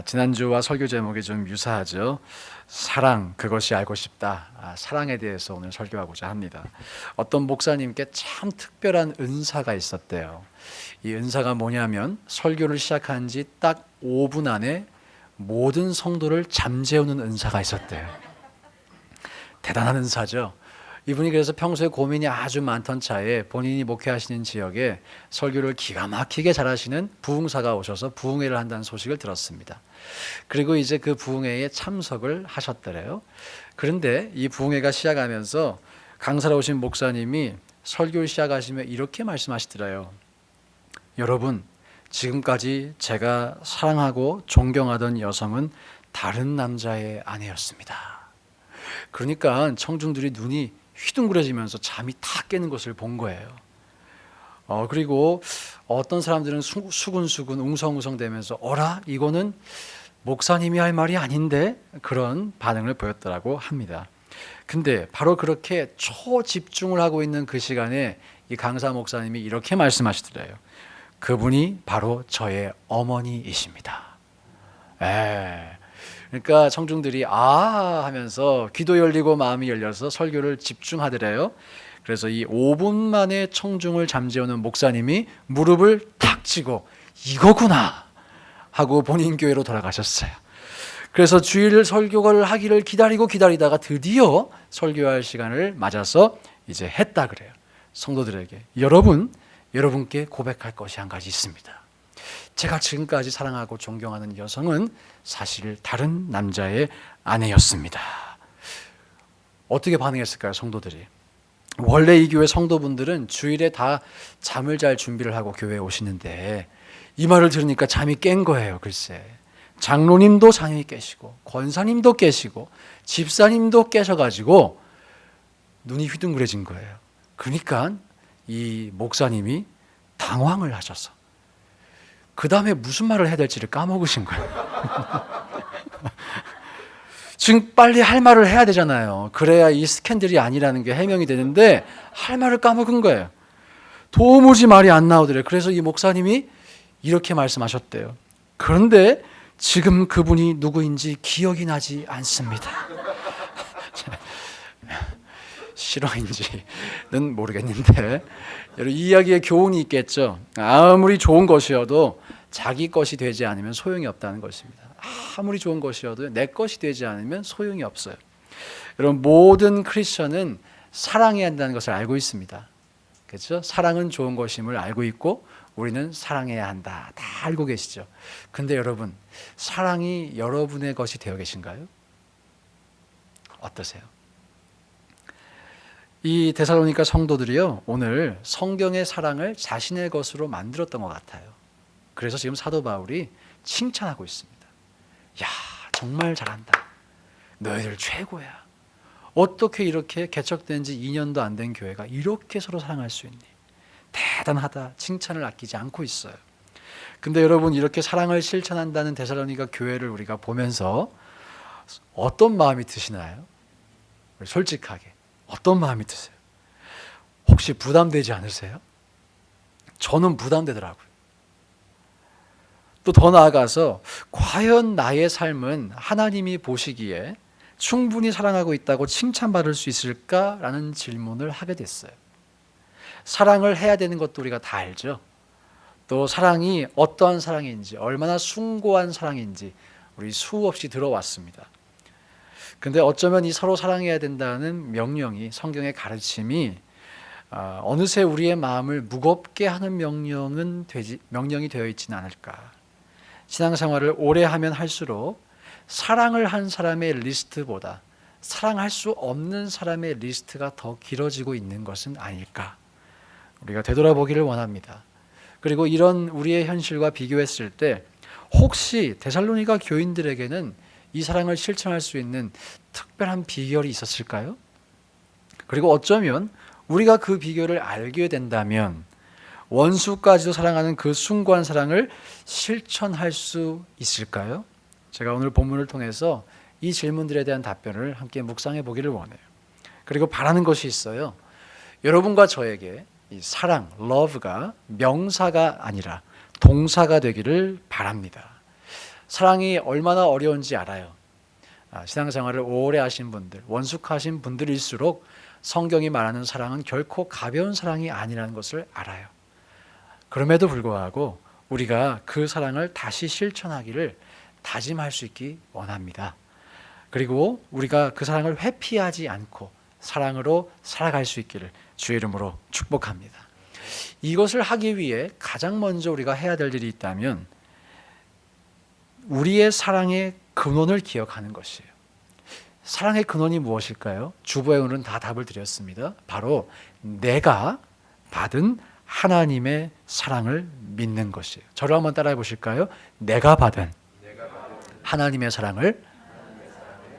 지난주와 설교 제목이 좀 유사하죠. 사랑, 그것이 알고 싶다. 사랑에 대해서 오늘 설교하고자 합니다. 어떤 목사님께 참 특별한 은사가 있었대요. 이 은사가 뭐냐면 설교를 시작한 지 딱 5분 안에 모든 성도를 잠재우는 은사가 있었대요. 대단한 은사죠. 이분이 그래서 평소에 고민이 아주 많던 차에 본인이 목회하시는 지역에 설교를 기가 막히게 잘하시는 부흥사가 오셔서 부흥회를 한다는 소식을 들었습니다. 그리고 이제 그 부흥회에 참석을 하셨더래요. 그런데 이 부흥회가 시작하면서 강사로 오신 목사님이 설교를 시작하시며 이렇게 말씀하시더래요. 여러분, 지금까지 제가 사랑하고 존경하던 여성은 다른 남자의 아내였습니다. 그러니까 청중들이 눈이 휘둥그레지면서 잠이 다 깨는 것을 본 거예요. 그리고 어떤 사람들은 수근수근 웅성웅성 되면서 어라? 이거는 목사님이 할 말이 아닌데? 그런 반응을 보였더라고 합니다. 근데 바로 그렇게 초집중을 하고 있는 그 시간에 이 강사 목사님이 이렇게 말씀하시더래요. 그분이 바로 저의 어머니이십니다. 그러니까 청중들이 하면서 귀도 열리고 마음이 열려서 설교를 집중하더래요. 그래서 이 5분 만에 청중을 잠재우는 목사님이 무릎을 탁 치고 이거구나 하고 본인 교회로 돌아가셨어요. 그래서 주일 설교를 하기를 기다리다가 드디어 설교할 시간을 맞아서 이제 했다 그래요. 성도들에게 여러분께 고백할 것이 한 가지 있습니다. 제가 지금까지 사랑하고 존경하는 여성은 사실 다른 남자의 아내였습니다. 어떻게 반응했을까요, 성도들이? 원래 이 교회 성도분들은 주일에 다 잠을 잘 준비를 하고 교회에 오시는데 이 말을 들으니까 잠이 깬 거예요. 글쎄, 장로님도 잠이 깨시고 권사님도 깨시고 집사님도 깨셔가지고 눈이 휘둥그레진 거예요. 그러니까 이 목사님이 당황을 하셔서 그 다음에 무슨 말을 해야 될지를 까먹으신 거예요. 지금 빨리 할 말을 해야 되잖아요. 그래야 이 스캔들이 아니라는 게 해명이 되는데 할 말을 까먹은 거예요. 도무지 말이 안 나오더래요. 그래서 이 목사님이 이렇게 말씀하셨대요. 그런데 지금 그분이 누구인지 기억이 나지 않습니다. 실화인지는 모르겠는데 이 이야기에 교훈이 있겠죠. 아무리 좋은 것이어도 자기 것이 되지 않으면 소용이 없다는 것입니다. 아무리 좋은 것이어도 내 것이 되지 않으면 소용이 없어요. 여러분, 모든 크리스천은 사랑해야 한다는 것을 알고 있습니다. 그렇죠? 사랑은 좋은 것임을 알고 있고 우리는 사랑해야 한다. 다 알고 계시죠. 근데 여러분, 사랑이 여러분의 것이 되어 계신가요? 어떠세요? 이 데살로니가 성도들이요, 오늘 성경의 사랑을 자신의 것으로 만들었던 것 같아요. 그래서 지금 사도 바울이 칭찬하고 있습니다. 야, 정말 잘한다. 너희들 최고야. 어떻게 이렇게 개척된 지 2년도 안 된 교회가 이렇게 서로 사랑할 수 있니? 대단하다. 칭찬을 아끼지 않고 있어요. 근데 여러분, 이렇게 사랑을 실천한다는 데살로니가 교회를 우리가 보면서 어떤 마음이 드시나요? 솔직하게 어떤 마음이 드세요? 혹시 부담되지 않으세요? 저는 부담되더라고요. 또 더 나아가서 과연 나의 삶은 하나님이 보시기에 충분히 사랑하고 있다고 칭찬받을 수 있을까라는 질문을 하게 됐어요. 사랑을 해야 되는 것도 우리가 다 알죠. 또 사랑이 어떠한 사랑인지, 얼마나 숭고한 사랑인지 우리 수없이 들어왔습니다. 근데 어쩌면 이 서로 사랑해야 된다는 명령이, 성경의 가르침이 어느새 우리의 마음을 무겁게 하는 명령이 되어 있지는 않을까. 신앙생활을 오래 하면 할수록 사랑을 한 사람의 리스트보다 사랑할 수 없는 사람의 리스트가 더 길어지고 있는 것은 아닐까. 우리가 되돌아보기를 원합니다. 그리고 이런 우리의 현실과 비교했을 때 혹시 데살로니가 교인들에게는 이 사랑을 실천할 수 있는 특별한 비결이 있었을까요? 그리고 어쩌면 우리가 그 비결을 알게 된다면 원수까지도 사랑하는 그 숭고한 사랑을 실천할 수 있을까요? 제가 오늘 본문을 통해서 이 질문들에 대한 답변을 함께 묵상해 보기를 원해요. 그리고 바라는 것이 있어요. 여러분과 저에게 이 사랑, love가 명사가 아니라 동사가 되기를 바랍니다. 사랑이 얼마나 어려운지 알아요. 신앙생활을 오래 하신 분들, 원숙하신 분들일수록 성경이 말하는 사랑은 결코 가벼운 사랑이 아니라는 것을 알아요. 그럼에도 불구하고 우리가 그 사랑을 다시 실천하기를 다짐할 수 있기 원합니다. 그리고 우리가 그 사랑을 회피하지 않고 사랑으로 살아갈 수 있기를 주의 이름으로 축복합니다. 이것을 하기 위해 가장 먼저 우리가 해야 될 일이 있다면 우리의 사랑의 근원을 기억하는 것이에요. 사랑의 근원이 무엇일까요? 주보에 오늘은 다 답을 드렸습니다. 바로 내가 받은 하나님의 사랑을 믿는 것이에요. 저를 한번 따라해 보실까요? 내가 받은 하나님의 사랑을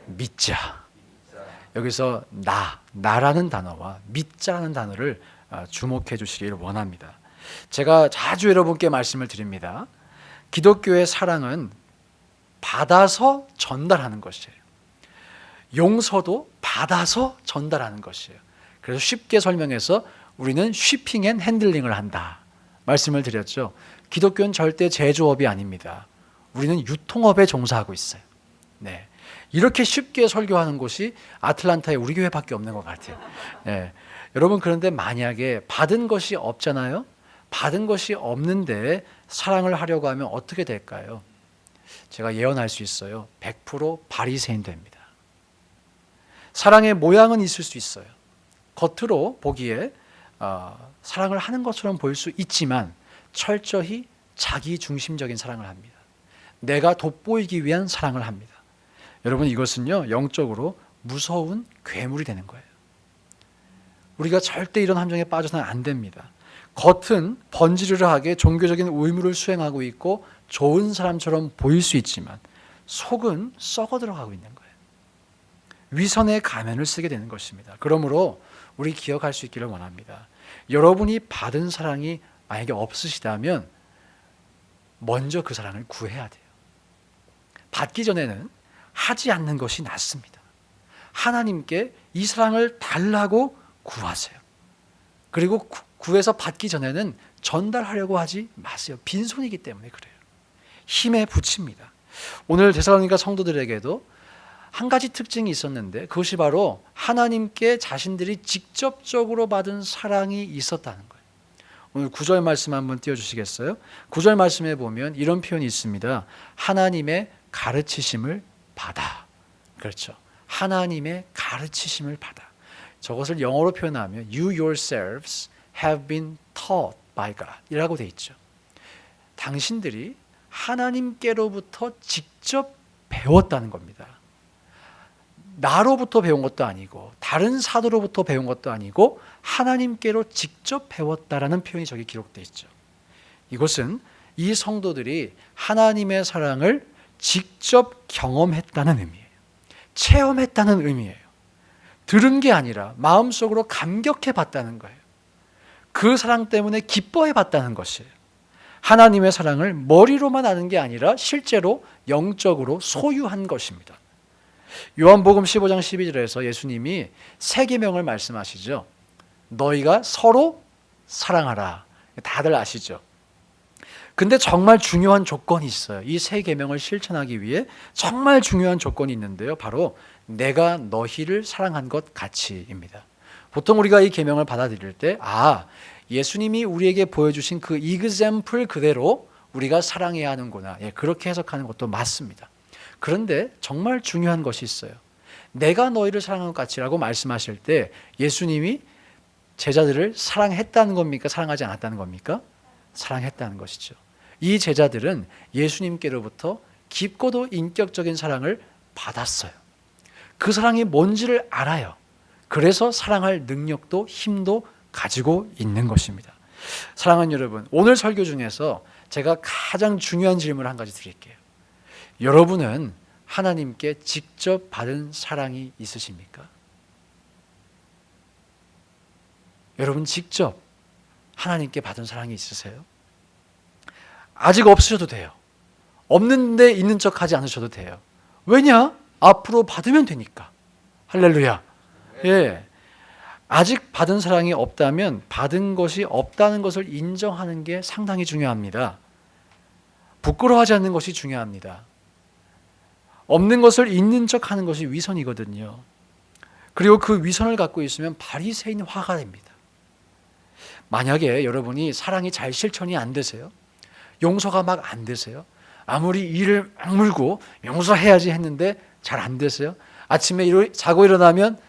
믿자. 여기서 나라는 단어와 믿자라는 단어를 주목해 주시기를 원합니다. 제가 자주 여러분께 말씀을 드립니다. 기독교의 사랑은 받아서 전달하는 것이에요. 용서도 받아서 전달하는 것이에요. 그래서 쉽게 설명해서 우리는 쉬핑 앤 핸들링을 한다 말씀을 드렸죠. 기독교는 절대 제조업이 아닙니다. 우리는 유통업에 종사하고 있어요. 네. 이렇게 쉽게 설교하는 곳이 아틀란타에 우리 교회밖에 없는 것 같아요. 네. 여러분, 그런데 만약에 받은 것이 없잖아요. 받은 것이 없는데 사랑을 하려고 하면 어떻게 될까요? 제가 예언할 수 있어요. 100% 바리새인 됩니다. 사랑의 모양은 있을 수 있어요. 겉으로 보기에 사랑을 하는 것처럼 보일 수 있지만 철저히 자기 중심적인 사랑을 합니다. 내가 돋보이기 위한 사랑을 합니다. 여러분, 이것은요 영적으로 무서운 괴물이 되는 거예요. 우리가 절대 이런 함정에 빠져서는 안 됩니다. 겉은 번지르르하게 종교적인 의무를 수행하고 있고 좋은 사람처럼 보일 수 있지만 속은 썩어 들어가고 있는 거예요. 위선의 가면을 쓰게 되는 것입니다. 그러므로 우리 기억할 수 있기를 원합니다. 여러분이 받은 사랑이 만약에 없으시다면 먼저 그 사랑을 구해야 돼요. 받기 전에는 하지 않는 것이 낫습니다. 하나님께 이 사랑을 달라고 구하세요. 그리고 구해서 받기 전에는 전달하려고 하지 마세요. 빈손이기 때문에 그래요. 힘에 부칩니다. 오늘 데살로니가 성도들에게도 한 가지 특징이 있었는데 그것이 바로 하나님께 자신들이 직접적으로 받은 사랑이 있었다는 거예요. 오늘 9절 말씀 한번 띄워주시겠어요? 9절 말씀에 보면 이런 표현이 있습니다. 하나님의 가르치심을 받아. 그렇죠. 하나님의 가르치심을 받아. 저것을 영어로 표현하면 You yourselves have been taught by God 이라고 돼 있죠. 당신들이 하나님께로부터 직접 배웠다는 겁니다. 나로부터 배운 것도 아니고 다른 사도로부터 배운 것도 아니고 하나님께로 직접 배웠다라는 표현이 저기 기록되어 있죠. 이것은 이 성도들이 하나님의 사랑을 직접 경험했다는 의미예요. 체험했다는 의미예요. 들은 게 아니라 마음속으로 감격해 봤다는 거예요. 그 사랑 때문에 기뻐해 봤다는 것이에요. 하나님의 사랑을 머리로만 아는 게 아니라 실제로 영적으로 소유한 것입니다. 요한복음 15장 12절에서 예수님이 세 계명을 말씀하시죠. 너희가 서로 사랑하라. 다들 아시죠? 근데 정말 중요한 조건이 있어요. 이 세 계명을 실천하기 위해 정말 중요한 조건이 있는데요. 바로 내가 너희를 사랑한 것 같이입니다. 보통 우리가 이 계명을 받아들일 때 예수님이 우리에게 보여주신 그 이그젬플 그대로 우리가 사랑해야 하는구나. 그렇게 해석하는 것도 맞습니다. 그런데 정말 중요한 것이 있어요. 내가 너희를 사랑한 것 같이라고 말씀하실 때 예수님이 제자들을 사랑했다는 겁니까? 사랑하지 않았다는 겁니까? 사랑했다는 것이죠. 이 제자들은 예수님께로부터 깊고도 인격적인 사랑을 받았어요. 그 사랑이 뭔지를 알아요. 그래서 사랑할 능력도 힘도 가지고 있는 것입니다. 사랑하는 여러분, 오늘 설교 중에서 제가 가장 중요한 질문을 한 가지 드릴게요. 여러분은 하나님께 직접 받은 사랑이 있으십니까? 여러분 직접 하나님께 받은 사랑이 있으세요? 아직 없으셔도 돼요. 없는데 있는 척 하지 않으셔도 돼요. 왜냐? 앞으로 받으면 되니까. 할렐루야. 예. 아직 받은 사랑이 없다면 받은 것이 없다는 것을 인정하는 게 상당히 중요합니다. 부끄러워하지 않는 것이 중요합니다. 없는 것을 있는 척 하는 것이 위선이거든요. 그리고 그 위선을 갖고 있으면 바리새인 화가 됩니다. 만약에 여러분이 사랑이 잘 실천이 안 되세요? 용서가 막 안 되세요? 아무리 이를 악물고 용서해야지 했는데 잘 안 되세요? 아침에 자고 일어나면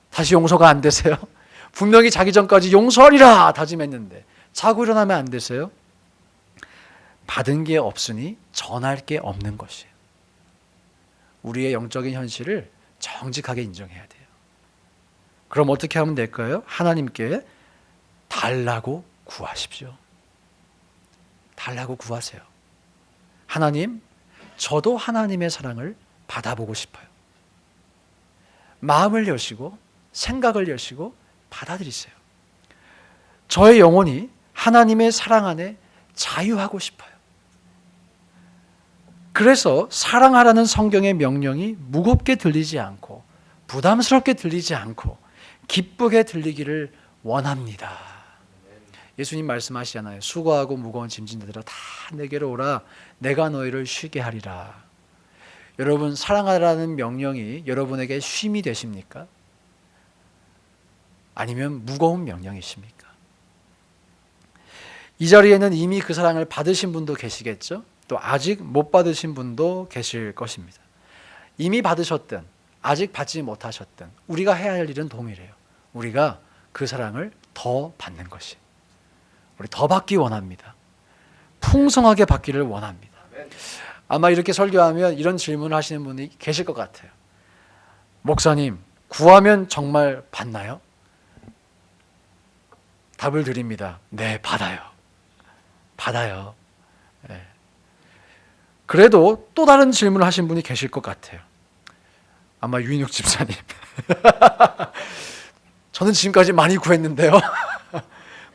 다시 용서가 안 되세요? 분명히 자기 전까지 용서하리라 다짐했는데 자고 일어나면 안 되세요? 받은 게 없으니 전할 게 없는 것이에요. 우리의 영적인 현실을 정직하게 인정해야 돼요. 그럼 어떻게 하면 될까요? 하나님께 달라고 구하십시오. 달라고 구하세요. 하나님, 저도 하나님의 사랑을 받아보고 싶어요. 마음을 여시고 생각을 여시고 받아들이세요. 저의 영혼이 하나님의 사랑 안에 자유하고 싶어요. 그래서 사랑하라는 성경의 명령이 무겁게 들리지 않고 부담스럽게 들리지 않고 기쁘게 들리기를 원합니다. 예수님 말씀하시잖아요. 수고하고 무거운 짐진 자들아 다 내게로 오라. 내가 너희를 쉬게 하리라. 여러분, 사랑하라는 명령이 여러분에게 쉼이 되십니까? 아니면 무거운 명령이십니까? 이 자리에는 이미 그 사랑을 받으신 분도 계시겠죠? 또 아직 못 받으신 분도 계실 것입니다. 이미 받으셨든 아직 받지 못하셨든 우리가 해야 할 일은 동일해요. 우리가 그 사랑을 더 받는 것이. 우리 더 받기 원합니다. 풍성하게 받기를 원합니다. 아마 이렇게 설교하면 이런 질문을 하시는 분이 계실 것 같아요. 목사님, 구하면 정말 받나요? 답을 드립니다. 네, 받아요. 받아요. 네. 그래도 또 다른 질문을 하신 분이 계실 것 같아요. 아마 유인욱 집사님. 저는 지금까지 많이 구했는데요.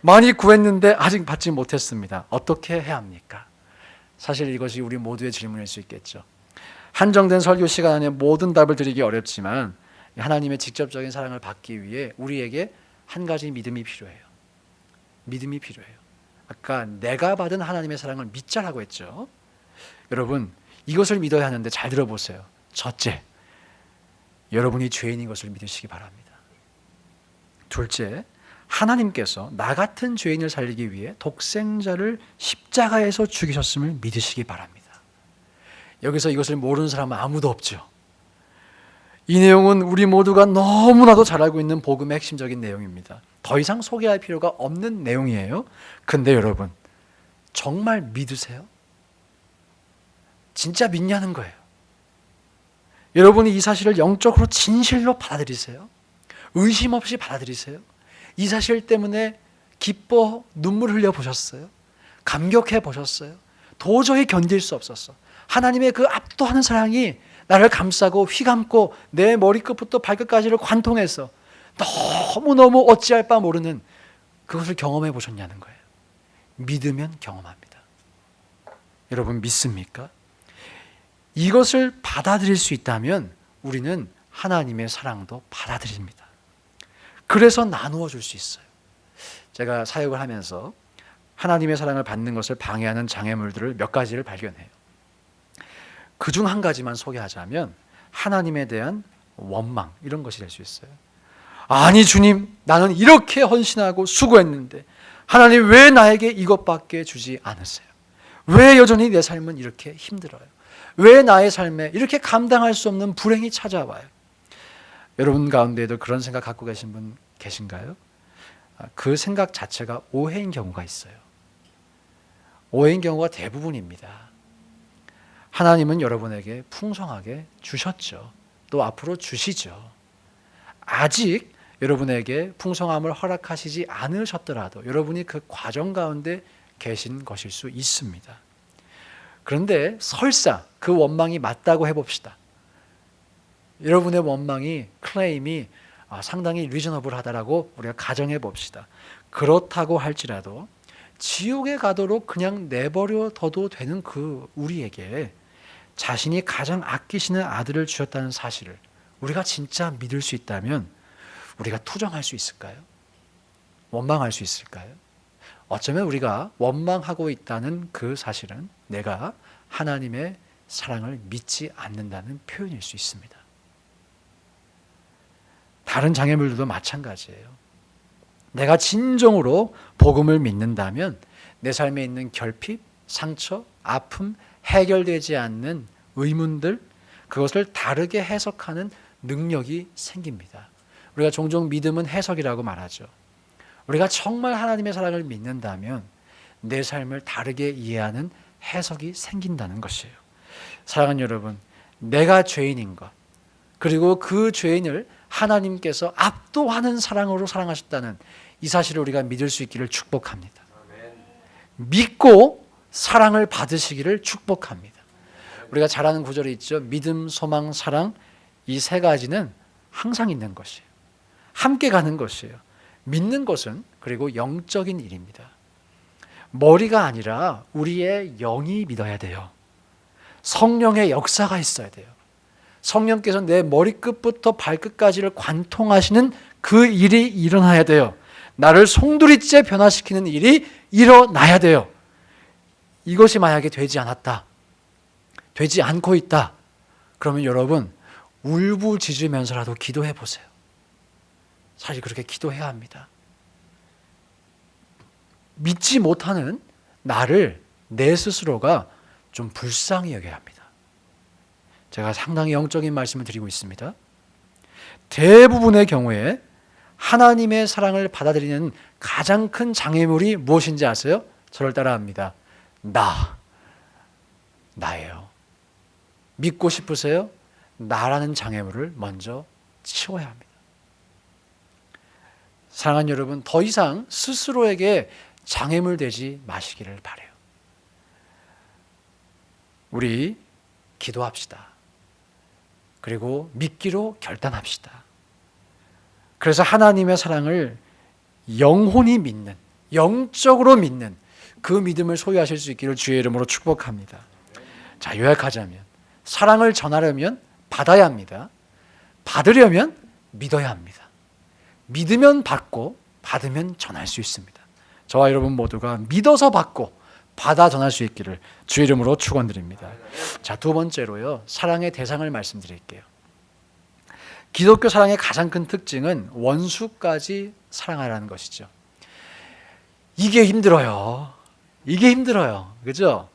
많이 구했는데 아직 받지 못했습니다. 어떻게 해야 합니까? 사실 이것이 우리 모두의 질문일 수 있겠죠. 한정된 설교 시간 안에 모든 답을 드리기 어렵지만 하나님의 직접적인 사랑을 받기 위해 우리에게 한 가지 믿음이 필요해요. 믿음이 필요해요. 아까 내가 받은 하나님의 사랑을 믿자라고 했죠. 여러분, 이것을 믿어야 하는데 잘 들어보세요. 첫째, 여러분이 죄인인 것을 믿으시기 바랍니다. 둘째, 하나님께서 나 같은 죄인을 살리기 위해 독생자를 십자가에서 죽이셨음을 믿으시기 바랍니다. 여기서 이것을 모르는 사람은 아무도 없죠. 이 내용은 우리 모두가 너무나도 잘 알고 있는 복음의 핵심적인 내용입니다. 더 이상 소개할 필요가 없는 내용이에요. 근데 여러분, 정말 믿으세요? 진짜 믿냐는 거예요. 여러분이 이 사실을 영적으로 진실로 받아들이세요? 의심 없이 받아들이세요? 이 사실 때문에 기뻐 눈물 흘려 보셨어요? 감격해 보셨어요? 도저히 견딜 수 없었어. 하나님의 그 압도하는 사랑이 나를 감싸고 휘감고 내 머리끝부터 발끝까지를 관통해서 너무너무 어찌할 바 모르는 그것을 경험해 보셨냐는 거예요. 믿으면 경험합니다. 여러분 믿습니까? 이것을 받아들일 수 있다면 우리는 하나님의 사랑도 받아들입니다. 그래서 나누어 줄 수 있어요. 제가 사역을 하면서 하나님의 사랑을 받는 것을 방해하는 장애물들을 몇 가지를 발견해요. 그중 한 가지만 소개하자면 하나님에 대한 원망, 이런 것이 될 수 있어요. 아니 주님, 나는 이렇게 헌신하고 수고했는데 하나님 왜 나에게 이것밖에 주지 않으세요? 왜 여전히 내 삶은 이렇게 힘들어요? 왜 나의 삶에 이렇게 감당할 수 없는 불행이 찾아와요? 여러분 가운데에도 그런 생각 갖고 계신 분 계신가요? 그 생각 자체가 오해인 경우가 있어요. 오해인 경우가 대부분입니다. 하나님은 여러분에게 풍성하게 주셨죠. 또 앞으로 주시죠. 아직 여러분에게 풍성함을 허락하시지 않으셨더라도 여러분이 그 과정 가운데 계신 것일 수 있습니다. 그런데 설사 그 원망이 맞다고 해봅시다. 여러분의 원망이, 클레임이 상당히 리저너블하다라고 우리가 가정해 봅시다. 그렇다고 할지라도 지옥에 가도록 그냥 내버려 둬도 되는 그 우리에게 자신이 가장 아끼시는 아들을 주셨다는 사실을 우리가 진짜 믿을 수 있다면 우리가 투정할 수 있을까요? 원망할 수 있을까요? 어쩌면 우리가 원망하고 있다는 그 사실은 내가 하나님의 사랑을 믿지 않는다는 표현일 수 있습니다. 다른 장애물들도 마찬가지예요. 내가 진정으로 복음을 믿는다면 내 삶에 있는 결핍, 상처, 아픔, 해결되지 않는 의문들, 그것을 다르게 해석하는 능력이 생깁니다. 우리가 종종 믿음은 해석이라고 말하죠. 우리가 정말 하나님의 사랑을 믿는다면 내 삶을 다르게 이해하는 해석이 생긴다는 것이에요. 사랑하는 여러분, 내가 죄인인 것, 그리고 그 죄인을 하나님께서 압도하는 사랑으로 사랑하셨다는 이 사실을 우리가 믿을 수 있기를 축복합니다. 믿고 사랑을 받으시기를 축복합니다. 우리가 잘 아는 구절이 있죠. 믿음, 소망, 사랑, 이 세 가지는 항상 있는 것이에요. 함께 가는 것이에요. 믿는 것은 그리고 영적인 일입니다. 머리가 아니라 우리의 영이 믿어야 돼요. 성령의 역사가 있어야 돼요. 성령께서 내 머리끝부터 발끝까지를 관통하시는 그 일이 일어나야 돼요. 나를 송두리째 변화시키는 일이 일어나야 돼요. 이것이 만약에 되지 않았다, 되지 않고 있다, 그러면 여러분 울부짖으면서라도 기도해 보세요. 사실 그렇게 기도해야 합니다. 믿지 못하는 나를 내 스스로가 좀 불쌍히 여겨야 합니다. 제가 상당히 영적인 말씀을 드리고 있습니다. 대부분의 경우에 하나님의 사랑을 받아들이는 가장 큰 장애물이 무엇인지 아세요? 저를 따라합니다. 나예요. 믿고 싶으세요? 나라는 장애물을 먼저 치워야 합니다. 사랑하는 여러분, 더 이상 스스로에게 장애물 되지 마시기를 바라요. 우리 기도합시다. 그리고 믿기로 결단합시다. 그래서 하나님의 사랑을 영혼이 믿는, 영적으로 믿는 그 믿음을 소유하실 수 있기를 주의 이름으로 축복합니다. 자, 요약하자면 사랑을 전하려면 받아야 합니다. 받으려면 믿어야 합니다. 믿으면 받고 받으면 전할 수 있습니다. 저와 여러분 모두가 믿어서 받고 받아 전할 수 있기를 주의 이름으로 축원드립니다. 자, 두 번째로요, 사랑의 대상을 말씀드릴게요. 기독교 사랑의 가장 큰 특징은 원수까지 사랑하라는 것이죠. 이게 힘들어요. 이게 힘들어요. 그죠?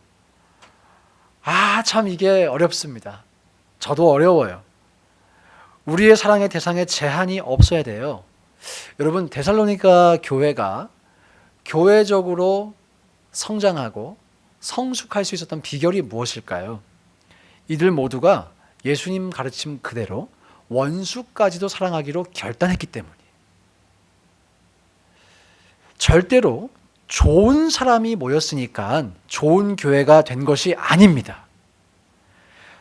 참 이게 어렵습니다. 저도 어려워요. 우리의 사랑의 대상에 제한이 없어야 돼요. 여러분, 데살로니가 교회가 교회적으로 성장하고 성숙할 수 있었던 비결이 무엇일까요? 이들 모두가 예수님 가르침 그대로 원수까지도 사랑하기로 결단했기 때문이에요. 절대로 좋은 사람이 모였으니까 좋은 교회가 된 것이 아닙니다.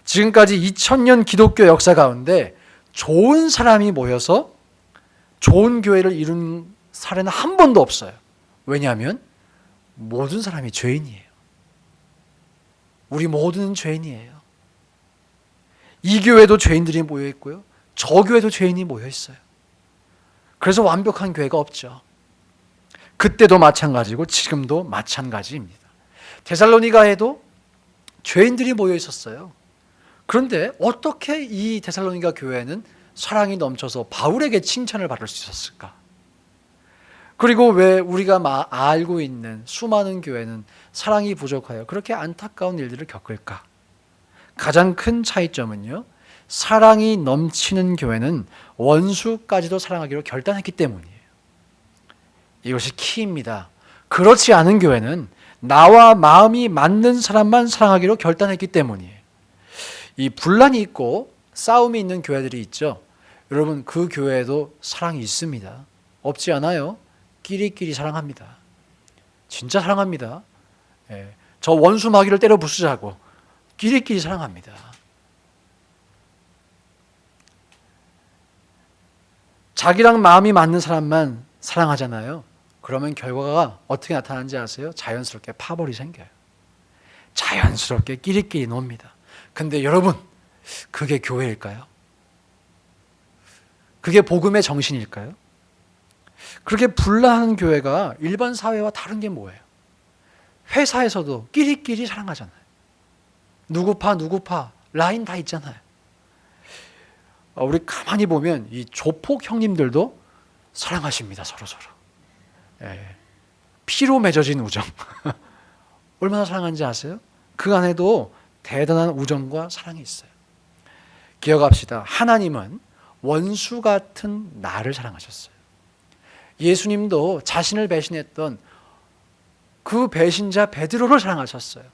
지금까지 2000년 기독교 역사 가운데 좋은 사람이 모여서 좋은 교회를 이룬 사례는 한 번도 없어요. 왜냐하면 모든 사람이 죄인이에요. 우리 모두는 죄인이에요. 이 교회도 죄인들이 모여 있고요, 저 교회도 죄인이 모여 있어요. 그래서 완벽한 교회가 없죠. 그때도 마찬가지고 지금도 마찬가지입니다. 데살로니가에도 죄인들이 모여 있었어요. 그런데 어떻게 이 데살로니가 교회는 사랑이 넘쳐서 바울에게 칭찬을 받을 수 있었을까? 그리고 왜 우리가 알고 있는 수많은 교회는 사랑이 부족하여 그렇게 안타까운 일들을 겪을까? 가장 큰 차이점은요, 사랑이 넘치는 교회는 원수까지도 사랑하기로 결단했기 때문이에요. 이것이 키입니다. 그렇지 않은 교회는 나와 마음이 맞는 사람만 사랑하기로 결단했기 때문이에요. 이 분란이 있고 싸움이 있는 교회들이 있죠. 여러분, 그 교회에도 사랑이 있습니다. 없지 않아요. 끼리끼리 사랑합니다. 진짜 사랑합니다. 저 원수 마귀를 때려 부수자고 끼리끼리 사랑합니다. 자기랑 마음이 맞는 사람만 사랑하잖아요. 그러면 결과가 어떻게 나타나는지 아세요? 자연스럽게 파벌이 생겨요. 자연스럽게 끼리끼리 놉니다. 근데 여러분, 그게 교회일까요? 그게 복음의 정신일까요? 그렇게 분란하는 교회가 일반 사회와 다른 게 뭐예요? 회사에서도 끼리끼리 사랑하잖아요. 누구파 라인 다 있잖아요. 우리 가만히 보면 이 조폭 형님들도 사랑하십니다, 서로서로. 예. 피로 맺어진 우정. 얼마나 사랑하는지 아세요? 그 안에도 대단한 우정과 사랑이 있어요. 기억합시다. 하나님은 원수 같은 나를 사랑하셨어요. 예수님도 자신을 배신했던 그 배신자 베드로를 사랑하셨어요.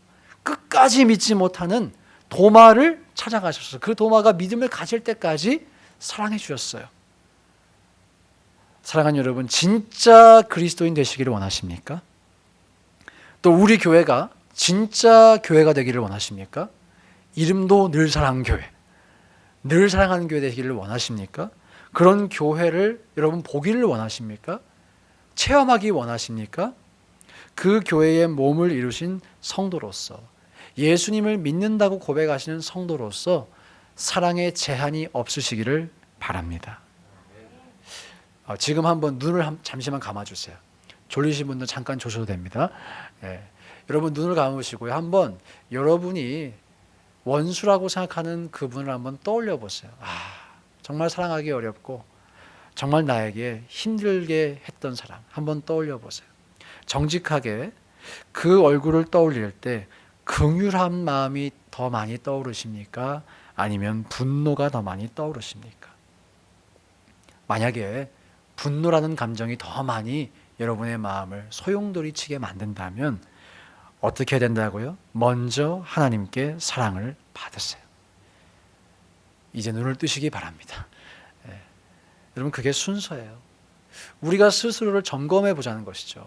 끝까지 믿지 못하는 도마를 찾아가셨어요. 그 도마가 믿음을 가질 때까지 사랑해 주셨어요. 사랑하는 여러분, 진짜 그리스도인 되시기를 원하십니까? 또 우리 교회가 진짜 교회가 되기를 원하십니까? 이름도 늘 사랑교회, 늘 사랑하는 교회 되기를 원하십니까? 그런 교회를 여러분 보기를 원하십니까? 체험하기 원하십니까? 그 교회의 몸을 이루신 성도로서, 예수님을 믿는다고 고백하시는 성도로서 사랑의 제한이 없으시기를 바랍니다. 지금 한번 눈을 잠시만 감아주세요. 졸리신 분들 잠깐 조셔도 됩니다. 여러분 눈을 감으시고요. 한번 여러분이 원수라고 생각하는 그분을 한번 떠올려 보세요. 정말 사랑하기 어렵고 정말 나에게 힘들게 했던 사람 한번 떠올려 보세요. 정직하게 그 얼굴을 떠올릴 때 긍휼한 마음이 더 많이 떠오르십니까? 아니면 분노가 더 많이 떠오르십니까? 만약에 분노라는 감정이 더 많이 여러분의 마음을 소용돌이치게 만든다면 어떻게 해야 된다고요? 먼저 하나님께 사랑을 받으세요. 이제 눈을 뜨시기 바랍니다. 여러분 그게 순서예요. 우리가 스스로를 점검해 보자는 것이죠.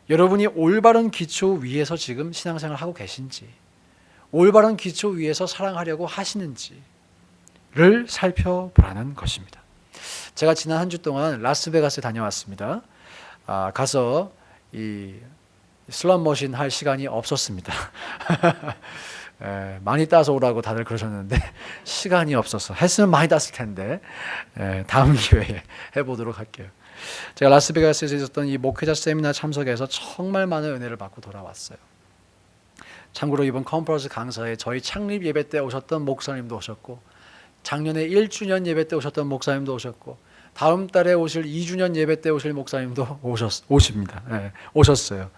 여러분이 올바른 기초 위에서 지금 신앙생활을 하고 계신지, 올바른 기초 위에서 사랑하려고 하시는지를 살펴보라는 것입니다. 제가 지난 한 주 동안 라스베가스에 다녀왔습니다. 가서 이 슬롯머신 할 시간이 없었습니다. 많이 따서 오라고 다들 그러셨는데 시간이 없어서, 했으면 많이 땄을 텐데 다음 기회에 해보도록 할게요. 제가 라스베가스에서 있었던 이 목회자 세미나 참석해서 정말 많은 은혜를 받고 돌아왔어요. 참고로 이번 컨퍼런스 강사에 저희 창립 예배 때 오셨던 목사님도 오셨고, 작년에 1주년 예배 때 오셨던 목사님도 오셨고, 다음 달에 오실 2주년 예배 때 오실 목사님도 오십니다. 오셨어요.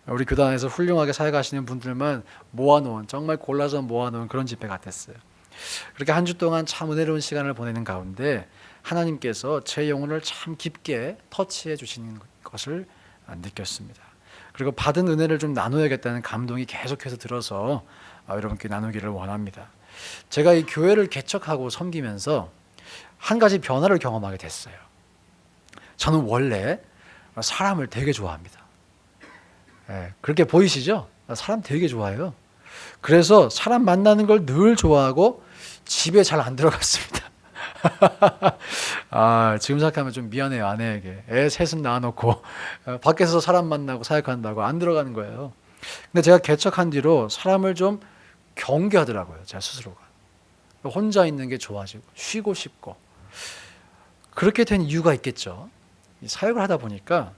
우리 교단에서 훌륭하게 사역하시는 분들만 모아놓은, 정말 골라서 모아놓은 그런 집회 같았어요. 그렇게 한 주 동안 참 은혜로운 시간을 보내는 가운데 하나님께서 제 영혼을 참 깊게 터치해 주시는 것을 느꼈습니다. 그리고 받은 은혜를 좀 나눠야겠다는 감동이 계속해서 들어서 여러분께 나누기를 원합니다. 제가 이 교회를 개척하고 섬기면서 한 가지 변화를 경험하게 됐어요. 저는 원래 사람을 되게 좋아합니다. 그렇게 보이시죠? 사람 되게 좋아해요. 그래서 사람 만나는 걸 늘 좋아하고 집에 잘 안 들어갔습니다. 지금 생각하면 좀 미안해요. 아내에게. 애 셋은 낳아놓고 밖에서 사람 만나고 사역한다고 안 들어가는 거예요. 근데 제가 개척한 뒤로 사람을 좀 경계하더라고요. 제가 스스로가. 혼자 있는 게 좋아지고 쉬고 싶고. 그렇게 된 이유가 있겠죠. 사역을 하다 보니까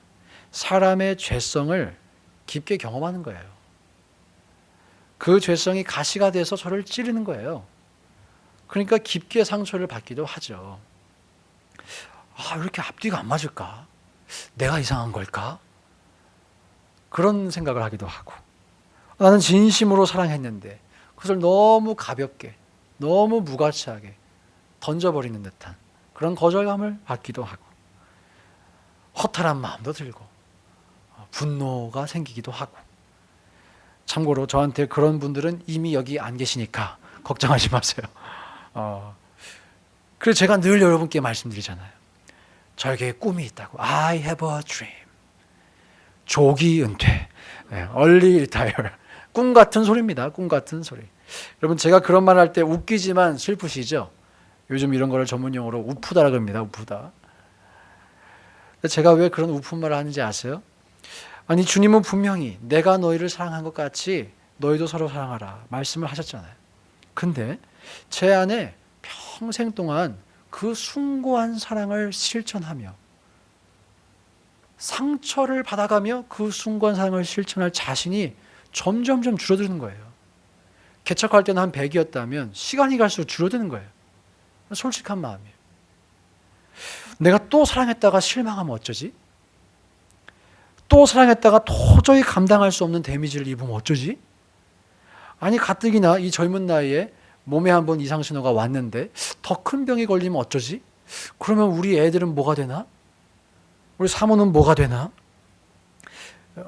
사람의 죄성을 깊게 경험하는 거예요. 그 죄성이 가시가 돼서 저를 찌르는 거예요. 그러니까 깊게 상처를 받기도 하죠. 왜 이렇게 앞뒤가 안 맞을까? 내가 이상한 걸까? 그런 생각을 하기도 하고, 나는 진심으로 사랑했는데 그것을 너무 가볍게, 너무 무가치하게 던져버리는 듯한 그런 거절감을 받기도 하고, 허탈한 마음도 들고 분노가 생기기도 하고. 참고로 저한테 그런 분들은 이미 여기 안 계시니까 걱정하지 마세요. 그래서 제가 늘 여러분께 말씀드리잖아요. 저에게 꿈이 있다고. I have a dream. 조기 은퇴, early retire. 꿈 같은 소리입니다. 꿈 같은 소리. 여러분 제가 그런 말 할 때 웃기지만 슬프시죠? 요즘 이런 거를 전문용어로 우프다라고 합니다. 우프다. 제가 왜 그런 우픈 말을 하는지 아세요? 아니 주님은 분명히 내가 너희를 사랑한 것 같이 너희도 서로 사랑하라 말씀을 하셨잖아요. 근데 제 안에 평생 동안 그 숭고한 사랑을 실천하며 상처를 받아가며 그 숭고한 사랑을 실천할 자신이 점점점 줄어드는 거예요. 개척할 때는 한 100이었다면 시간이 갈수록 줄어드는 거예요. 솔직한 마음이에요. 내가 또 사랑했다가 실망하면 어쩌지? 또 사랑했다가 도저히 감당할 수 없는 데미지를 입으면 어쩌지? 아니 가뜩이나 이 젊은 나이에 몸에 한번 이상 신호가 왔는데 더 큰 병이 걸리면 어쩌지? 그러면 우리 애들은 뭐가 되나? 우리 사모는 뭐가 되나?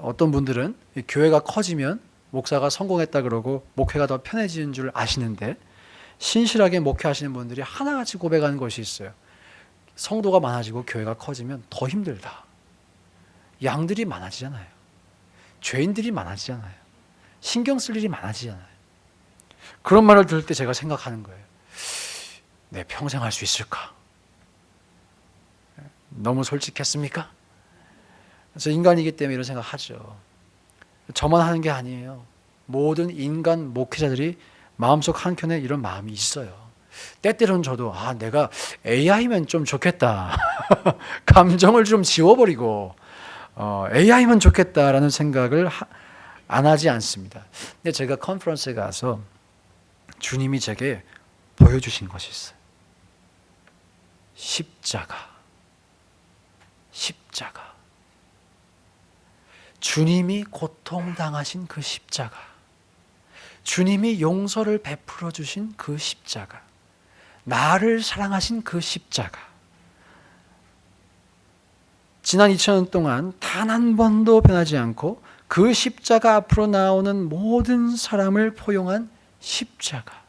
어떤 분들은 교회가 커지면 목사가 성공했다 그러고 목회가 더 편해지는 줄 아시는데 신실하게 목회하시는 분들이 하나같이 고백하는 것이 있어요. 성도가 많아지고 교회가 커지면 더 힘들다. 양들이 많아지잖아요. 죄인들이 많아지잖아요. 신경 쓸 일이 많아지잖아요. 그런 말을 들을 때 제가 생각하는 거예요. 내 평생 할 수 있을까? 너무 솔직했습니까? 그래서 인간이기 때문에 이런 생각하죠. 저만 하는 게 아니에요. 모든 인간 목회자들이 마음속 한켠에 이런 마음이 있어요. 때때로는 저도 내가 AI면 좀 좋겠다. 감정을 좀 지워버리고 AI면 좋겠다라는 생각을 안 하지 않습니다. 근데 제가 컨퍼런스에 가서 주님이 제게 보여주신 것이 있어요. 십자가. 주님이 고통당하신 그 십자가. 주님이 용서를 베풀어 주신 그 십자가. 나를 사랑하신 그 십자가. 지난 2000년 동안 단 한 번도 변하지 않고 그 십자가 앞으로 나오는 모든 사람을 포용한 십자가.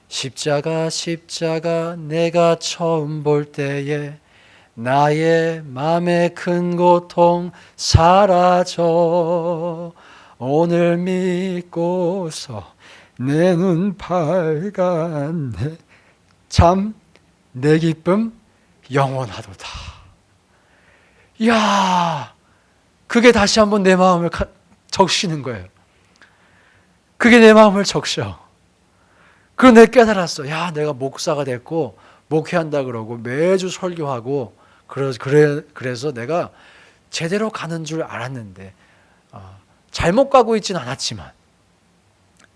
십자가 내가 처음 볼 때에 나의 맘의 큰 고통 사라져 오늘 믿고서 내 눈 밝았네 참 내 기쁨 영원하도다. 이야, 그게 다시 한번 내 마음을 적시는 거예요. 그게 내 마음을 적셔. 그리고 내가 깨달았어. 내가 목사가 됐고 목회한다 그러고 매주 설교하고 그래서 내가 제대로 가는 줄 알았는데 잘못 가고 있지는 않았지만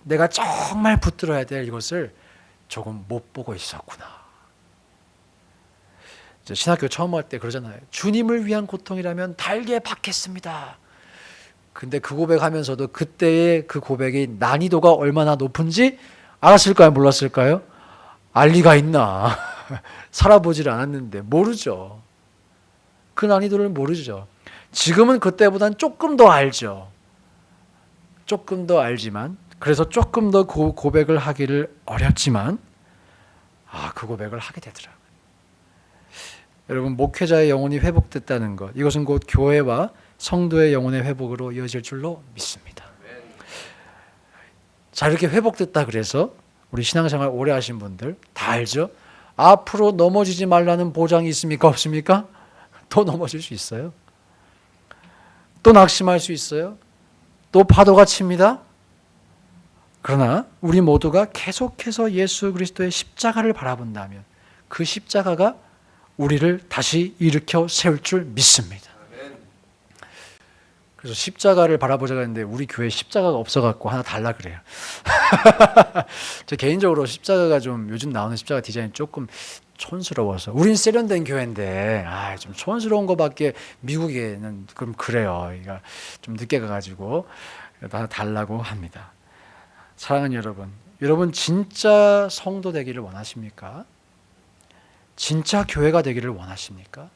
내가 정말 붙들어야 될 이것을 조금 못 보고 있었구나. 신학교 처음 할 때 그러잖아요. 주님을 위한 고통이라면 달게 받겠습니다. 근데 그 고백하면서도 그때의 그 고백이 난이도가 얼마나 높은지 알았을까요? 몰랐을까요? 알 리가 있나. 살아보질 않았는데 모르죠. 그 난이도를 모르죠. 지금은 그때보단 조금 더 알죠. 조금 더 알지만 그래서 조금 더 고백을 하기를 어렵지만 그 고백을 하게 되더라고요. 여러분, 목회자의 영혼이 회복됐다는 것, 이것은 곧 교회와 성도의 영혼의 회복으로 이어질 줄로 믿습니다. 자, 이렇게 회복됐다 그래서 우리 신앙생활 오래 하신 분들 다 알죠? 앞으로 넘어지지 말라는 보장이 있습니까? 없습니까? 또 넘어질 수 있어요. 또 낙심할 수 있어요. 또 파도가 칩니다. 그러나 우리 모두가 계속해서 예수 그리스도의 십자가를 바라본다면 그 십자가가 우리를 다시 일으켜 세울 줄 믿습니다. 그래서 십자가를 바라보자고 했는데 우리 교회에 십자가가 없어갖고 하나 달라 그래요. 저 개인적으로 십자가가 좀 요즘 나오는 십자가 디자인이 조금 촌스러워서 우린 세련된 교회인데 좀 촌스러운 거밖에 미국에는 그럼 그래요. 그러니까 좀 늦게 가가지고 하나 달라고 합니다. 사랑하는 여러분 진짜 성도 되기를 원하십니까? 진짜 교회가 되기를 원하십니까?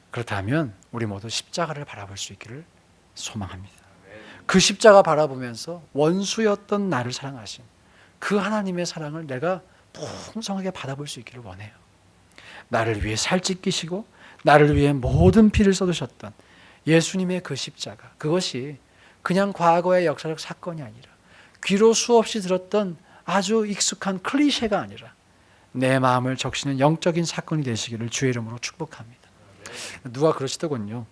그렇다면 우리 모두 십자가를 바라볼 수 있기를 소망합니다. 그 십자가 바라보면서 원수였던 나를 사랑하신 그 하나님의 사랑을 내가 풍성하게 받아볼 수 있기를 원해요. 나를 위해 살찌끼시고 나를 위해 모든 피를 쏟으셨던 예수님의 그 십자가, 그것이 그냥 과거의 역사적 사건이 아니라 귀로 수없이 들었던 아주 익숙한 클리셰가 아니라 내 마음을 적시는 영적인 사건이 되시기를 주의 이름으로 축복합니다. 누가 그러시더군요.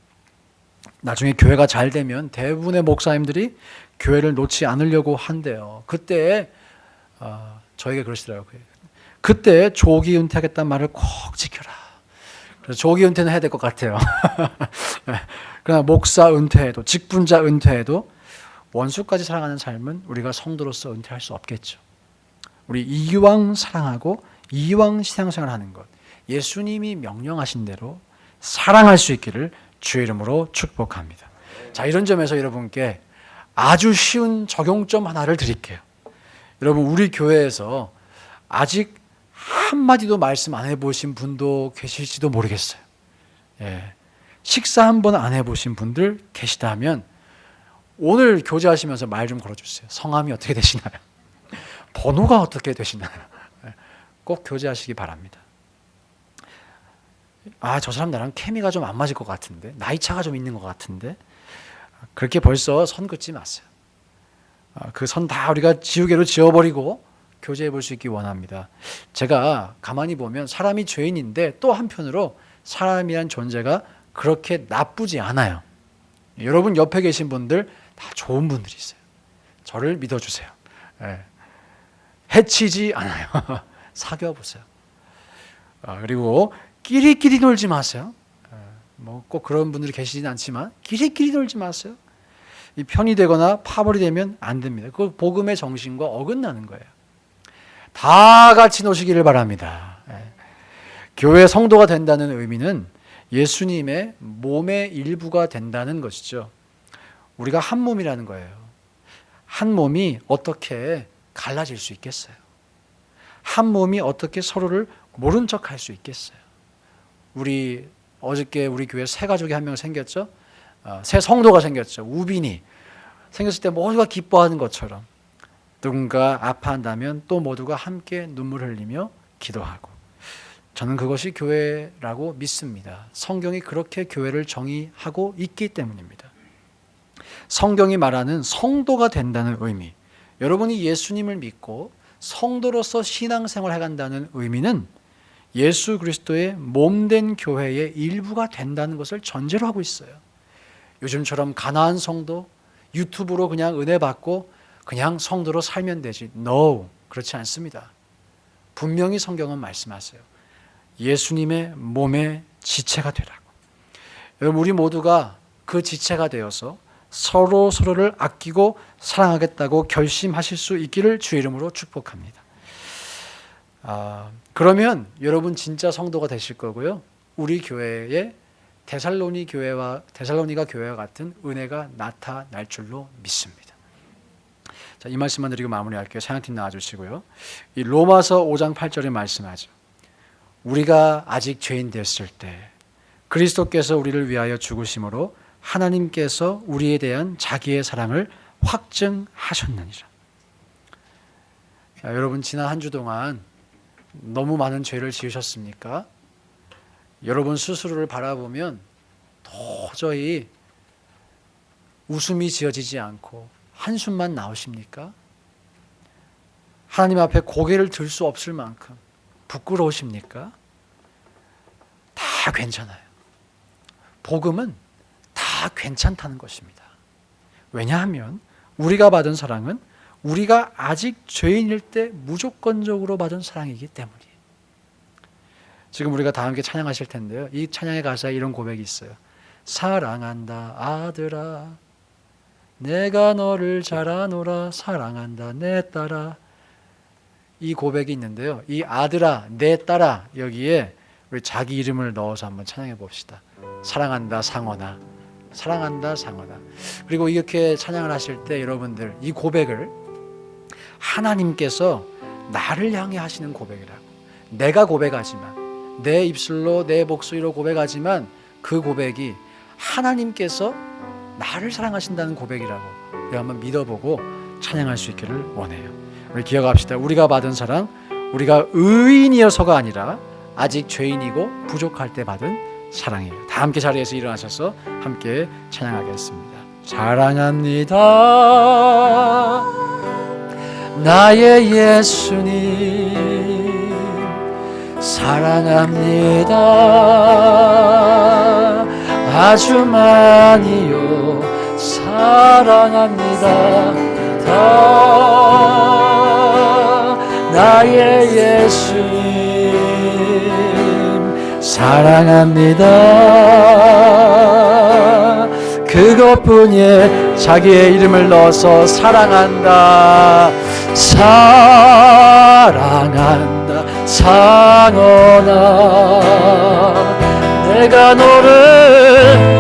나중에 교회가 잘 되면 대부분의 목사님들이 교회를 놓지 않으려고 한대요. 그때 저에게 그러시더라고요. 그때 조기 은퇴하겠다는 말을 꼭 지켜라. 그래서 조기 은퇴는 해야 될 것 같아요. 그러나 목사 은퇴해도, 직분자 은퇴해도 원수까지 사랑하는 삶은 우리가 성도로서 은퇴할 수 없겠죠. 우리 이왕 사랑하고 이왕 신앙생활 하는 것, 예수님이 명령하신 대로 사랑할 수 있기를 주의 이름으로 축복합니다. 자, 이런 점에서 여러분께 아주 쉬운 적용점 하나를 드릴게요. 여러분, 우리 교회에서 아직 한마디도 말씀 안 해보신 분도 계실지도 모르겠어요. 예. 식사 한 번 안 해보신 분들 계시다면 오늘 교제하시면서 말 좀 걸어주세요. 성함이 어떻게 되시나요? 번호가 어떻게 되시나요? 꼭 교제하시기 바랍니다. 아, 저 사람 나랑 케미가 좀 안 맞을 것 같은데, 나이 차가 좀 있는 것 같은데, 그렇게 벌써 선 긋지 마세요. 그 선 다 우리가 지우개로 지워버리고 교제해 볼 수 있기 원합니다. 제가 가만히 보면 사람이 죄인인데 또 한편으로 사람이란 존재가 그렇게 나쁘지 않아요. 여러분 옆에 계신 분들 다 좋은 분들이 있어요. 저를 믿어주세요. 예. 해치지 않아요. 사귀어 보세요. 그리고 끼리끼리 놀지 마세요. 뭐 꼭 그런 분들이 계시진 않지만 끼리끼리 놀지 마세요. 이 편이 되거나 파벌이 되면 안 됩니다. 그 복음의 정신과 어긋나는 거예요. 다 같이 노시기를 바랍니다. 교회 성도가 된다는 의미는 예수님의 몸의 일부가 된다는 것이죠. 우리가 한 몸이라는 거예요. 한 몸이 어떻게 갈라질 수 있겠어요? 한 몸이 어떻게 서로를 모른 척 할 수 있겠어요? 어저께 우리 교회 새 가족이 한 명 생겼죠? 새 성도가 생겼죠. 우빈이 생겼을 때 모두가 기뻐하는 것처럼 누군가 아파한다면 또 모두가 함께 눈물 흘리며 기도하고, 저는 그것이 교회라고 믿습니다. 성경이 그렇게 교회를 정의하고 있기 때문입니다. 성경이 말하는 성도가 된다는 의미, 여러분이 예수님을 믿고 성도로서 신앙생활을 해간다는 의미는 예수 그리스도의 몸된 교회의 일부가 된다는 것을 전제로 하고 있어요. 요즘처럼 가난한 성도, 유튜브로 그냥 은혜 받고 그냥 성도로 살면 되지. No, 그렇지 않습니다. 분명히 성경은 말씀하세요. 예수님의 몸의 지체가 되라고. 여러분, 우리 모두가 그 지체가 되어서 서로를 아끼고 사랑하겠다고 결심하실 수 있기를 주의 이름으로 축복합니다. 그러면 여러분 진짜 성도가 되실 거고요. 우리 교회에 데살로니가 교회와 같은 은혜가 나타날 줄로 믿습니다. 자, 이 말씀만 드리고 마무리할게요. 찬양팀 나와주시고요. 이 로마서 5장 8절에 말씀하죠. 우리가 아직 죄인 됐을 때 그리스도께서 우리를 위하여 죽으심으로 하나님께서 우리에 대한 자기의 사랑을 확증하셨느니라. 자, 여러분 지난 한 주 동안 너무 많은 죄를 지으셨습니까? 여러분 스스로를 바라보면 도저히 웃음이 지어지지 않고 한숨만 나오십니까? 하나님 앞에 고개를 들 수 없을 만큼 부끄러우십니까? 다 괜찮아요. 복음은 다 괜찮다는 것입니다. 왜냐하면 우리가 받은 사랑은 우리가 아직 죄인일 때 무조건적으로 받은 사랑이기 때문이에요. 지금 우리가 다 함께 찬양하실 텐데요. 이 찬양의 가사에 이런 고백이 있어요. 사랑한다 아들아 내가 너를 잘 아노라 사랑한다 내 딸아. 이 고백이 있는데요. 이 아들아 내 딸아 여기에 우리 자기 이름을 넣어서 한번 찬양해 봅시다. 사랑한다 상원아 사랑한다 상원아. 그리고 이렇게 찬양을 하실 때 여러분들 이 고백을 하나님께서 나를 향해 하시는 고백이라고. 내가 고백하지만 내 입술로 내 목소리로 고백하지만 그 고백이 하나님께서 나를 사랑하신다는 고백이라고 우리 한번 믿어보고 찬양할 수 있기를 원해요. 우리 기억합시다. 우리가 받은 사랑, 우리가 의인이어서가 아니라 아직 죄인이고 부족할 때 받은 사랑이에요. 다 함께 자리에서 일어나셔서 함께 찬양하겠습니다. 사랑합니다 나의 예수님 사랑합니다 아주 많이요 사랑합니다 나의 예수님 사랑합니다 그것뿐이에 자기의 이름을 넣어서 사랑한다 사랑한다 상언아 내가 너를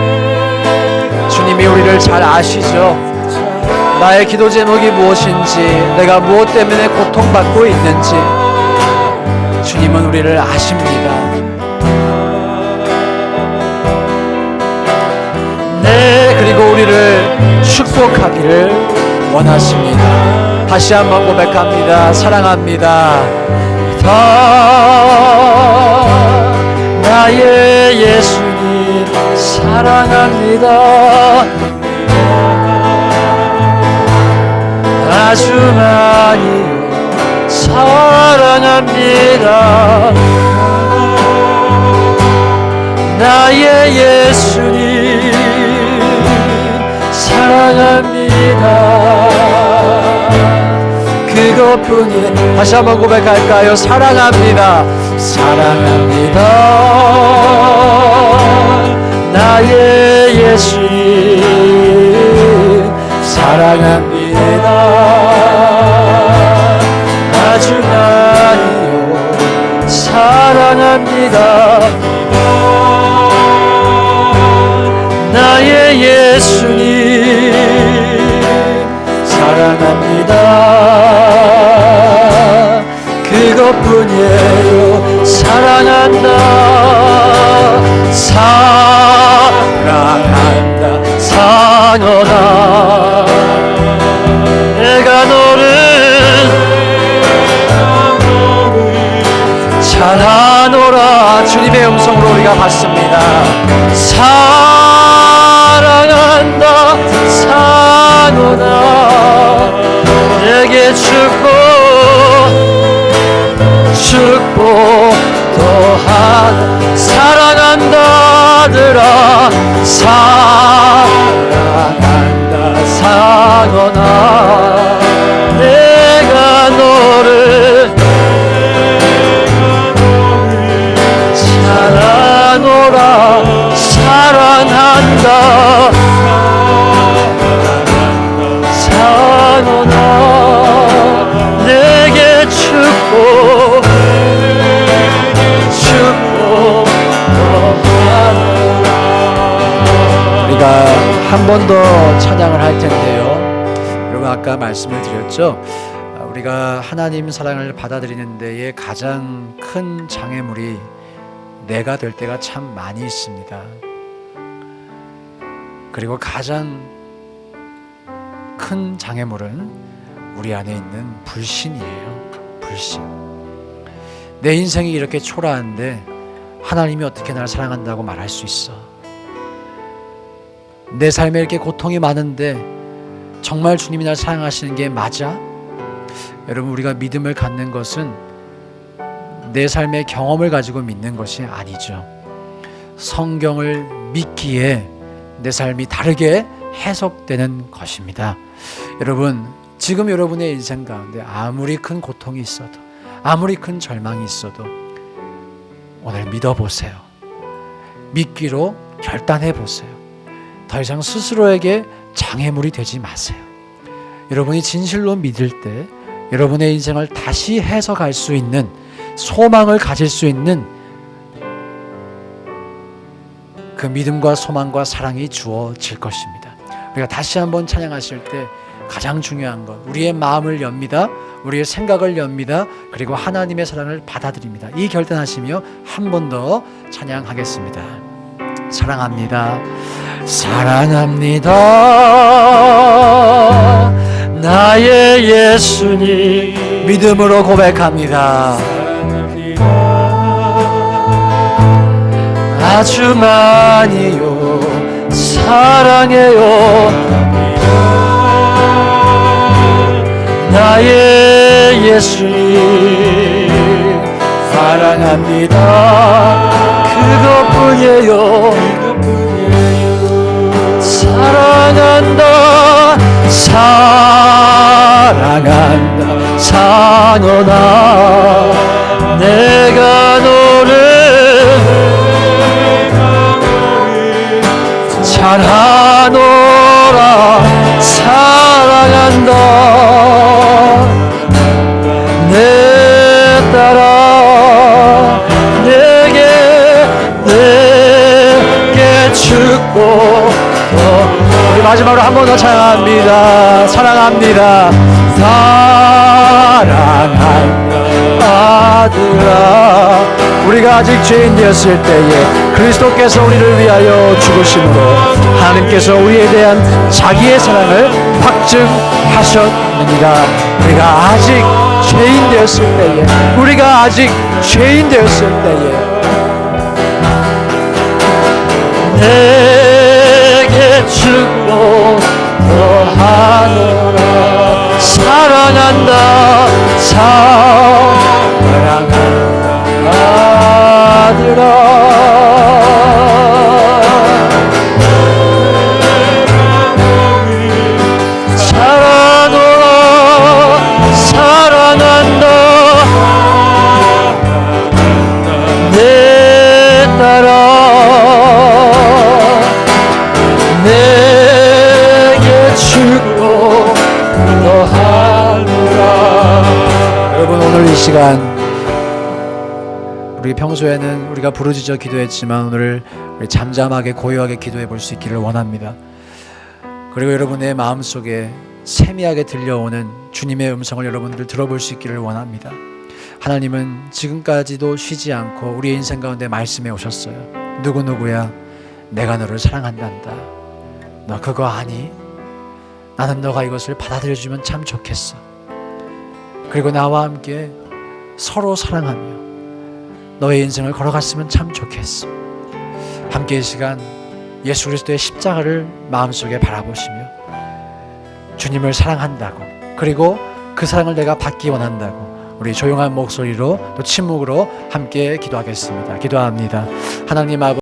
주님이 우리를 잘 아시죠? 나의 기도 제목이 무엇인지 내가 무엇 때문에 고통받고 있는지 주님은 우리를 아십니다. 네, 그리고 우리를 축복하기를 원하십니다. 다시 한번 고백합니다. 사랑합니다. 나의 예수님 사랑합니다. 아주 많이요 사랑합니다. 나의 예수님 사랑합니다. 그것뿐이 다시 한번 고백할까요? 사랑합니다. 사랑합니다. 나의 예수님 사랑합니다. 아주 많이요 사랑합니다. 나의 예수님 사랑합니다. 그것뿐이에요. 사랑한다 사랑한다 상언아 내가 너를 잘하노라. 주님의 음성으로 우리가 받습니다. 사랑한다 상언아 내게 축복 또한 사랑한다더라. 사랑한다 상언아 내가 너를 사랑하노라. 사랑한다 상언아 내게 축복 우리가 한 번 더 찬양을 할 텐데요. 여러분 아까 말씀을 드렸죠. 우리가 하나님 사랑을 받아들이는 데에 가장 큰 장애물이 내가 될 때가 참 많이 있습니다. 그리고 가장 큰 장애물은 우리 안에 있는 불신이에요. 불신. 내 인생이 이렇게 초라한데 하나님이 어떻게 나를 사랑한다고 말할 수 있어? 내 삶에 이렇게 고통이 많은데 정말 주님이 나를 사랑하시는 게 맞아? 여러분 우리가 믿음을 갖는 것은 내 삶의 경험을 가지고 믿는 것이 아니죠. 성경을 믿기에 내 삶이 다르게 해석되는 것입니다. 여러분 지금 여러분의 인생 가운데 아무리 큰 고통이 있어도 아무리 큰 절망이 있어도 오늘 믿어보세요. 믿기로 결단해보세요. 더 이상 스스로에게 장애물이 되지 마세요. 여러분이 진실로 믿을 때 여러분의 인생을 다시 해석할 수 있는 소망을 가질 수 있는 그 믿음과 소망과 사랑이 주어질 것입니다. 우리가 다시 한번 찬양하실 때 가장 중요한 것 우리의 마음을 엽니다. 우리의 생각을 엽니다. 그리고 하나님의 사랑을 받아들입니다. 이 결단하시며 한 번 더 찬양하겠습니다. 사랑합니다. 사랑합니다. 나의 예수님 믿음으로 고백합니다. 아주 많이요 사랑해요. 나의 예수님 사랑합니다. 그것뿐이에요. 사랑한다 사랑한다 상언아 내가 너를 잘하노라. 너 사랑합니다. 사랑합니다. 사랑한다 아들아. 우리가 아직 죄인 되었을 때에 그리스도께서 우리를 위하여 죽으심으로 하나님께서 우리에 대한 자기의 사랑을 확증하셨느니라. 우리가 아직 죄인 되었을 때에, 우리가 아직 죄인 되었을 때에 내게 축복 더하노라. 사랑한다 사랑한다 아들아. 사랑하노라 사랑한다 내 딸아. 내게 축복 더하노라. 여러분, 오늘 이 시간 우리 평소에는 우리가 부르짖어 기도했지만 오늘 우리 잠잠하게 고요하게 기도해 볼 수 있기를 원합니다. 그리고 여러분의 마음속에 세미하게 들려오는 주님의 음성을 여러분들 들어볼 수 있기를 원합니다. 하나님은 지금까지도 쉬지 않고 우리의 인생 가운데 말씀해 오셨어요. 누구누구야, 내가 너를 사랑한단다. 너 그거 아니? 나는 너가 이것을 받아들여주면 참 좋겠어. 그리고 나와 함께 서로 사랑하며 너의 인생을 걸어갔으면 참 좋겠어. 함께 이 시간 예수 그리스도의 십자가를 마음속에 바라보시며 주님을 사랑한다고, 그리고 그 사랑을 내가 받기 원한다고 우리 조용한 목소리로 또 침묵으로 함께 기도하겠습니다. 기도합니다. 하나님 아버지,